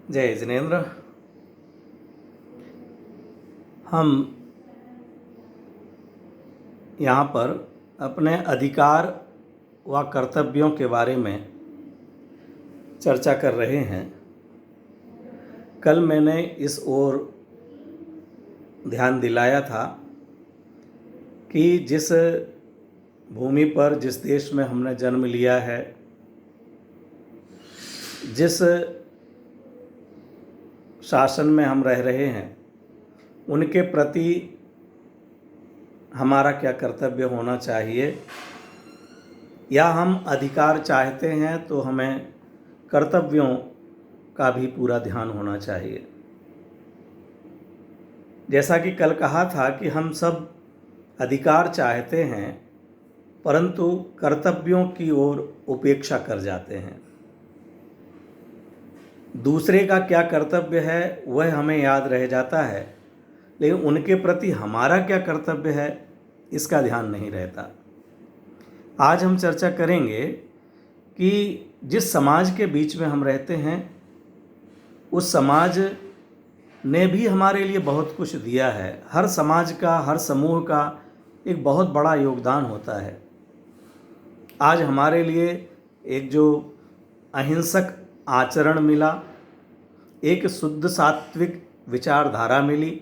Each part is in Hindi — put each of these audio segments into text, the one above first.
जय जिनेन्द्र। हम यहाँ पर अपने अधिकार व कर्तव्यों के बारे में चर्चा कर रहे हैं। कल मैंने इस ओर ध्यान दिलाया था कि जिस भूमि पर, जिस देश में हमने जन्म लिया है, जिस शासन में हम रह रहे हैं, उनके प्रति हमारा क्या कर्तव्य होना चाहिए, या हम अधिकार चाहते हैं तो हमें कर्तव्यों का भी पूरा ध्यान होना चाहिए। जैसा कि कल कहा था कि हम सब अधिकार चाहते हैं परंतु कर्तव्यों की ओर उपेक्षा कर जाते हैं। दूसरे का क्या कर्तव्य है वह हमें याद रह जाता है, लेकिन उनके प्रति हमारा क्या कर्तव्य है इसका ध्यान नहीं रहता। आज हम चर्चा करेंगे कि जिस समाज के बीच में हम रहते हैं उस समाज ने भी हमारे लिए बहुत कुछ दिया है। हर समाज का, हर समूह का एक बहुत बड़ा योगदान होता है। आज हमारे लिए एक जो अहिंसक आचरण मिला, एक शुद्ध सात्विक विचारधारा मिली,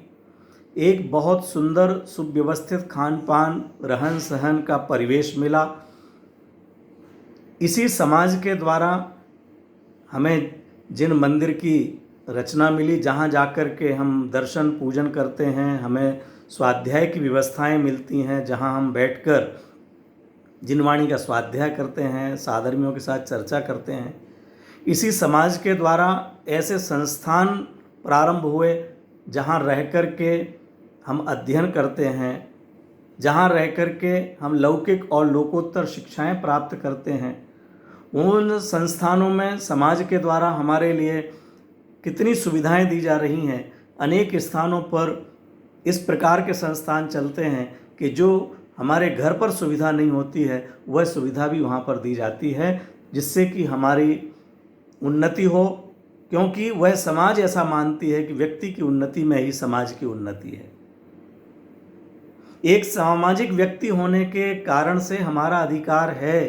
एक बहुत सुंदर सुव्यवस्थित खान पान रहन सहन का परिवेश मिला। इसी समाज के द्वारा हमें जिन मंदिर की रचना मिली, जहाँ जाकर के हम दर्शन पूजन करते हैं, हमें स्वाध्याय की व्यवस्थाएं मिलती हैं, जहाँ हम बैठकर जिनवाणी का स्वाध्याय करते हैं, साधर्मियों के साथ चर्चा करते हैं। इसी समाज के द्वारा ऐसे संस्थान प्रारंभ हुए जहाँ रह कर के हम अध्ययन करते हैं, जहाँ रह कर के हम लौकिक और लोकोत्तर शिक्षाएं प्राप्त करते हैं। उन संस्थानों में समाज के द्वारा हमारे लिए कितनी सुविधाएं दी जा रही हैं। अनेक स्थानों पर इस प्रकार के संस्थान चलते हैं कि जो हमारे घर पर सुविधा नहीं होती है वह सुविधा भी वहाँ पर दी जाती है, जिससे कि हमारी उन्नति हो, क्योंकि वह समाज ऐसा मानती है कि व्यक्ति की उन्नति में ही समाज की उन्नति है। एक सामाजिक व्यक्ति होने के कारण से हमारा अधिकार है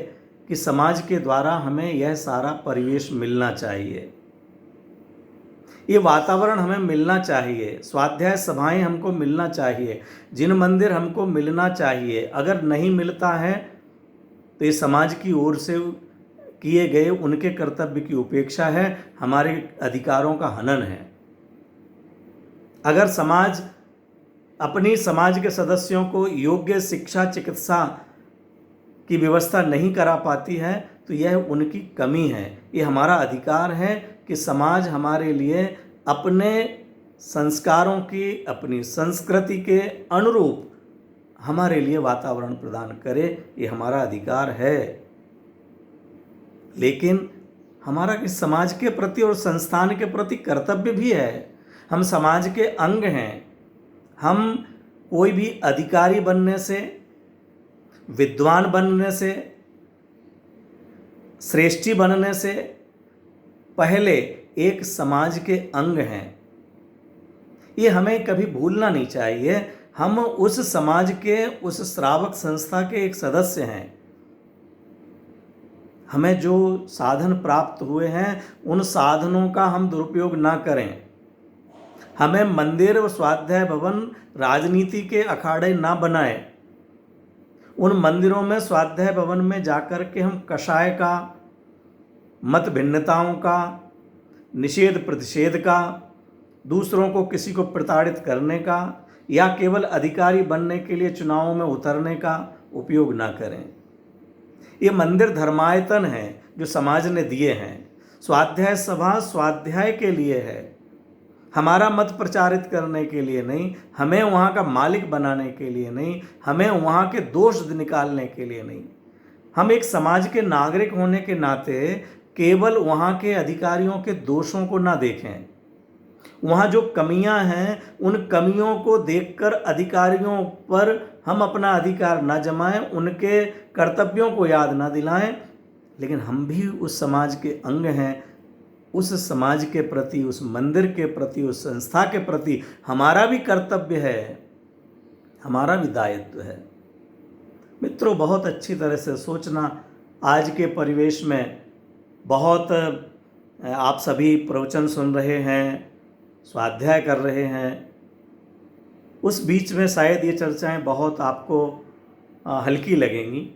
कि समाज के द्वारा हमें यह सारा परिवेश मिलना चाहिए, ये वातावरण हमें मिलना चाहिए, स्वाध्याय सभाएं हमको मिलना चाहिए, जिन मंदिर हमको मिलना चाहिए। अगर नहीं मिलता है तो ये समाज की ओर से किए गए उनके कर्तव्य की उपेक्षा है, हमारे अधिकारों का हनन है। अगर समाज अपनी समाज के सदस्यों को योग्य शिक्षा चिकित्सा की व्यवस्था नहीं करा पाती है तो यह उनकी कमी है। ये हमारा अधिकार है कि समाज हमारे लिए अपने संस्कारों की, अपनी संस्कृति के अनुरूप हमारे लिए वातावरण प्रदान करे, ये हमारा अधिकार है। लेकिन हमारा इस समाज के प्रति और संस्थान के प्रति कर्तव्य भी है। हम समाज के अंग हैं। हम कोई भी अधिकारी बनने से, विद्वान बनने से, श्रेष्ठी बनने से पहले एक समाज के अंग हैं। ये हमें कभी भूलना नहीं चाहिए। हम उस समाज के, उस श्रावक संस्था के एक सदस्य हैं। हमें जो साधन प्राप्त हुए हैं उन साधनों का हम दुरुपयोग ना करें। हमें मंदिर और स्वाध्याय भवन राजनीति के अखाड़े ना बनाएं। उन मंदिरों में, स्वाध्याय भवन में जाकर के हम कषाय का, मत भिन्नताओं का, निषेध प्रतिषेध का, दूसरों को किसी को प्रताड़ित करने का या केवल अधिकारी बनने के लिए चुनावों में उतरने का उपयोग ना करें। ये मंदिर धर्मायतन है जो समाज ने दिए हैं। स्वाध्याय सभा स्वाध्याय के लिए है, हमारा मत प्रचारित करने के लिए नहीं, हमें वहाँ का मालिक बनाने के लिए नहीं, हमें वहाँ के दोष निकालने के लिए नहीं। हम एक समाज के नागरिक होने के नाते केवल वहाँ के अधिकारियों के दोषों को ना देखें। वहाँ जो कमियां हैं उन कमियों को देखकर अधिकारियों पर हम अपना अधिकार ना जमाएं, उनके कर्तव्यों को याद ना दिलाएं। लेकिन हम भी उस समाज के अंग हैं उस समाज के प्रति, उस मंदिर के प्रति, उस संस्था के प्रति हमारा भी कर्तव्य है, हमारा भी दायित्व है। मित्रों, बहुत अच्छी तरह से सोचना। आज के परिवेश में बहुत आप सभी प्रवचन सुन रहे हैं, स्वाध्याय कर रहे हैं, उस बीच में शायद ये चर्चाएं बहुत आपको हल्की लगेंगी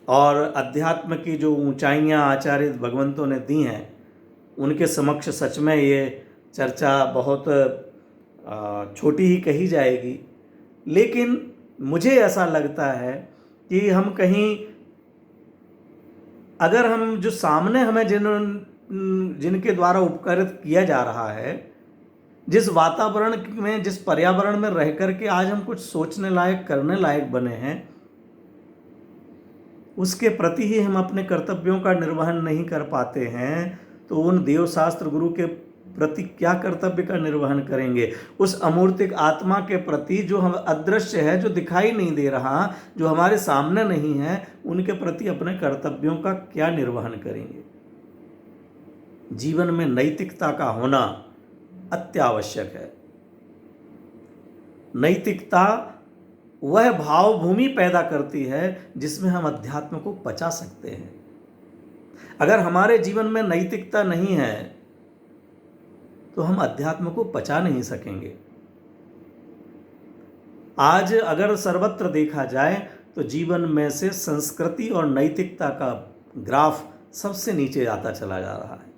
और अध्यात्म की जो ऊंचाइयां आचार्य भगवंतों ने दी हैं उनके समक्ष सच में ये चर्चा बहुत छोटी ही कही जाएगी। लेकिन मुझे ऐसा लगता है कि हम कहीं, अगर हम जो सामने हमें जिनके द्वारा उपकारित किया जा रहा है, जिस वातावरण में, जिस पर्यावरण में रह करके आज हम कुछ सोचने लायक, करने लायक बने हैं, उसके प्रति ही हम अपने कर्तव्यों का निर्वहन नहीं कर पाते हैं, तो उन देव शास्त्र गुरु के प्रति क्या कर्तव्य का निर्वहन करेंगे? उस अमूर्तिक आत्मा के प्रति जो हम अदृश्य है, जो दिखाई नहीं दे रहा, जो हमारे सामने नहीं है, उनके प्रति अपने कर्तव्यों का क्या निर्वहन करेंगे? जीवन में नैतिकता का होना अत्यावश्यक है। नैतिकता वह भाव भूमि पैदा करती है जिसमें हम अध्यात्म को पचा सकते हैं। अगर हमारे जीवन में नैतिकता नहीं है तो हम अध्यात्म को पचा नहीं सकेंगे। आज अगर सर्वत्र देखा जाए तो जीवन में से संस्कृति और नैतिकता का ग्राफ सबसे नीचे आता चला जा रहा है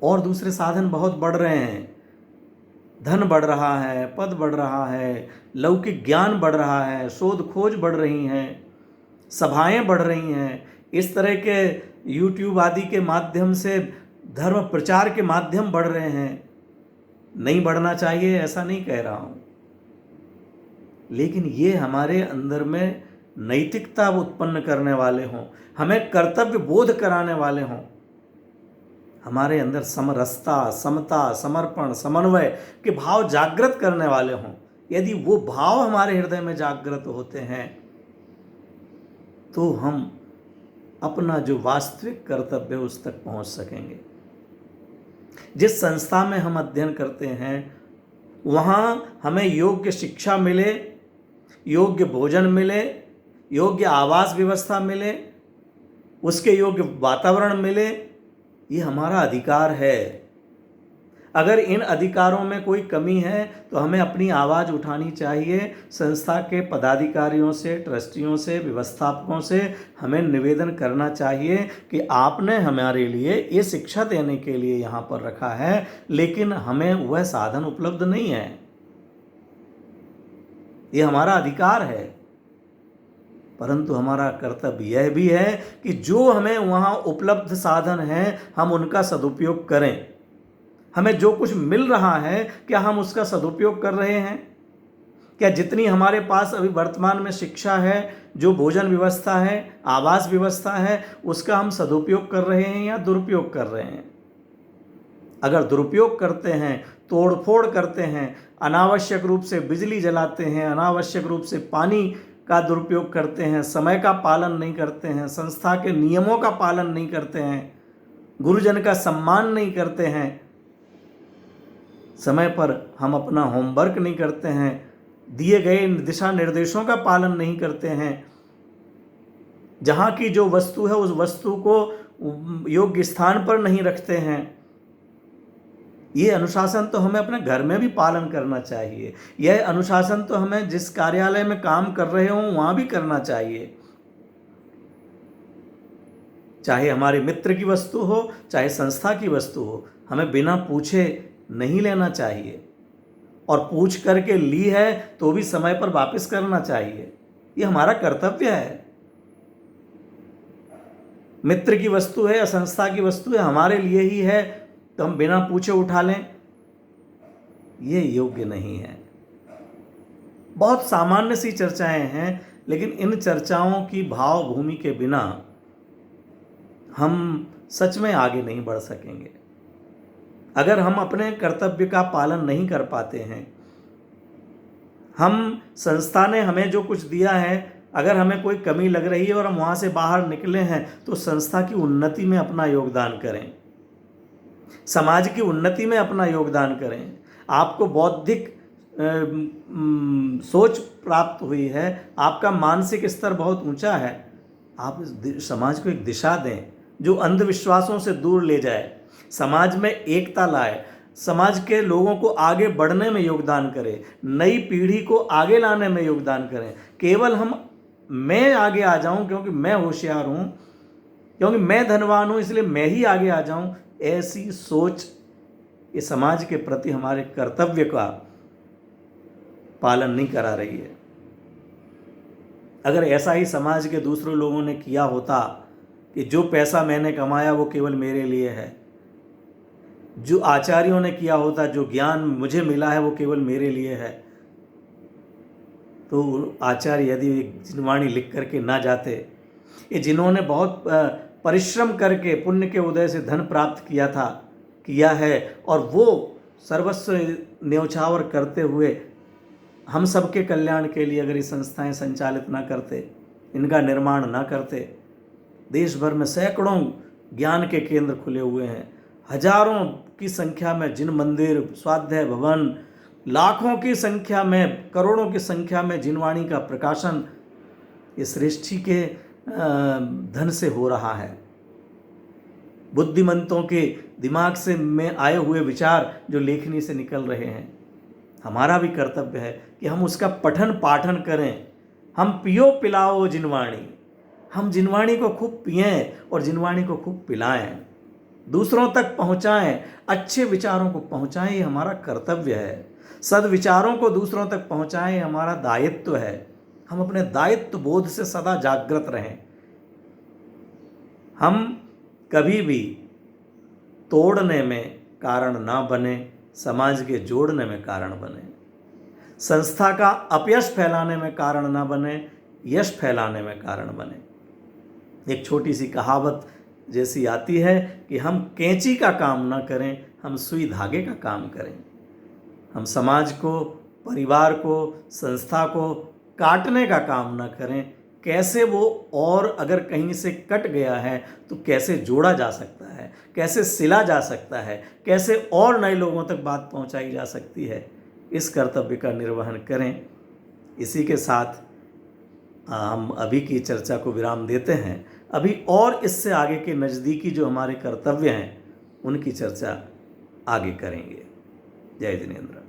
और दूसरे साधन बहुत बढ़ रहे हैं। धन बढ़ रहा है, पद बढ़ रहा है, लौकिक ज्ञान बढ़ रहा है, शोध खोज बढ़ रही हैं, सभाएं बढ़ रही हैं। इस तरह के यूट्यूब आदि के माध्यम से धर्म प्रचार के माध्यम बढ़ रहे हैं। नहीं बढ़ना चाहिए ऐसा नहीं कह रहा हूँ, लेकिन ये हमारे अंदर में नैतिकता उत्पन्न करने वाले हों, हमें कर्तव्य बोध कराने वाले हों, हमारे अंदर समरसता, समता, समर्पण, समन्वय के भाव जागृत करने वाले हों। यदि वो भाव हमारे हृदय में जागृत होते हैं तो हम अपना जो वास्तविक कर्तव्य उस तक पहुंच सकेंगे। जिस संस्था में हम अध्ययन करते हैं वहाँ हमें योग्य शिक्षा मिले, योग्य भोजन मिले, योग्य आवास व्यवस्था मिले, उसके योग्य वातावरण मिले, ये हमारा अधिकार है। अगर इन अधिकारों में कोई कमी है तो हमें अपनी आवाज़ उठानी चाहिए। संस्था के पदाधिकारियों से, ट्रस्टियों से, व्यवस्थापकों से हमें निवेदन करना चाहिए कि आपने हमारे लिए ये शिक्षा देने के लिए यहाँ पर रखा है, लेकिन हमें वह साधन उपलब्ध नहीं है। ये हमारा अधिकार है, परंतु हमारा कर्तव्य यह भी है कि जो हमें वहाँ उपलब्ध साधन हैं हम उनका सदुपयोग करें। हमें जो कुछ मिल रहा है क्या हम उसका सदुपयोग कर रहे हैं? क्या जितनी हमारे पास अभी वर्तमान में शिक्षा है, जो भोजन व्यवस्था है, आवास व्यवस्था है, उसका हम सदुपयोग कर रहे हैं या दुरुपयोग कर रहे हैं? अगर दुरुपयोग करते हैं, तोड़फोड़ करते हैं, अनावश्यक रूप से बिजली जलाते हैं, अनावश्यक रूप से पानी का दुरुपयोग करते हैं, समय का पालन नहीं करते हैं, संस्था के नियमों का पालन नहीं करते हैं, गुरुजन का सम्मान नहीं करते हैं, समय पर हम अपना होमवर्क नहीं करते हैं, दिए गए दिशा निर्देशों का पालन नहीं करते हैं, जहाँ की जो वस्तु है उस वस्तु को योग्य स्थान पर नहीं रखते हैं, ये अनुशासन तो हमें अपने घर में भी पालन करना चाहिए। यह अनुशासन तो हमें जिस कार्यालय में काम कर रहे हों वहाँ भी करना चाहिए। चाहे हमारे मित्र की वस्तु हो, चाहे संस्था की वस्तु हो, हमें बिना पूछे नहीं लेना चाहिए और पूछ करके ली है तो भी समय पर वापस करना चाहिए। ये हमारा कर्तव्य है। मित्र की वस्तु है या संस्था की वस्तु है, हमारे लिए ही है, तो हम बिना पूछे उठा लें, ये योग्य नहीं है। बहुत सामान्य सी चर्चाएं हैं, लेकिन इन चर्चाओं की भाव भूमि के बिना हम सच में आगे नहीं बढ़ सकेंगे। अगर हम अपने कर्तव्य का पालन नहीं कर पाते हैं, हम संस्था ने हमें जो कुछ दिया है अगर हमें कोई कमी लग रही है और हम वहाँ से बाहर निकले हैं तो संस्था की उन्नति में अपना योगदान करें, समाज की उन्नति में अपना योगदान करें। आपको बौद्धिक सोच प्राप्त हुई है, आपका मानसिक स्तर बहुत ऊंचा है, आप इस समाज को एक दिशा दें जो अंधविश्वासों से दूर ले जाए, समाज में एकता लाए, समाज के लोगों को आगे बढ़ने में योगदान करें, नई पीढ़ी को आगे लाने में योगदान करें। केवल मैं आगे आ जाऊं क्योंकि मैं होशियार हूं, क्योंकि मैं धनवान हूं इसलिए मैं ही आगे आ जाऊं, ऐसी सोच ये समाज के प्रति हमारे कर्तव्य का पालन नहीं करा रही है। अगर ऐसा ही समाज के दूसरे लोगों ने किया होता कि जो पैसा मैंने कमाया वो केवल मेरे लिए है, जो आचार्यों ने किया होता जो ज्ञान मुझे मिला है वो केवल मेरे लिए है, तो आचार्य यदि जिनवाणी लिख करके ना जाते, ये जिन्होंने बहुत परिश्रम करके पुण्य के उदय से धन प्राप्त किया है और वो सर्वस्व न्यौछावर करते हुए हम सबके कल्याण के लिए अगर ये संस्थाएं संचालित ना करते, इनका निर्माण ना करते, देश भर में सैकड़ों ज्ञान के केंद्र खुले हुए हैं, हजारों की संख्या में जिन मंदिर, स्वाध्याय भवन, लाखों की संख्या में, करोड़ों की संख्या में जिनवाणी का प्रकाशन इस सृष्टि के धन से हो रहा है। बुद्धिमंतों के दिमाग से में आए हुए विचार जो लेखनी से निकल रहे हैं, हमारा भी कर्तव्य है कि हम उसका पठन पाठन करें। हम पियो पिलाओ जिनवाणी, हम जिनवाणी को खूब पिएं और जिनवाणी को खूब पिलाएं, दूसरों तक पहुंचाएं, अच्छे विचारों को पहुंचाएं, ये हमारा कर्तव्य है। सद्विचारों को दूसरों तक पहुंचाएं, हमारा दायित्व है। हम अपने दायित्व बोध से सदा जागृत रहें। हम कभी भी तोड़ने में कारण ना बने, समाज के जोड़ने में कारण बने, संस्था का अपयश फैलाने में कारण ना बने, यश फैलाने में कारण बने। एक छोटी सी कहावत जैसी आती है कि हम कैंची का काम ना करें, हम सुई धागे का काम करें। हम समाज को, परिवार को, संस्था को काटने का काम ना करें, कैसे वो और अगर कहीं से कट गया है तो कैसे जोड़ा जा सकता है, कैसे सिला जा सकता है, कैसे और नए लोगों तक बात पहुंचाई जा सकती है, इस कर्तव्य का निर्वहन करें। इसी के साथ हम अभी की चर्चा को विराम देते हैं। अभी और इससे आगे के नज़दीकी जो हमारे कर्तव्य हैं उनकी चर्चा आगे करेंगे। जय जिनेंद्र।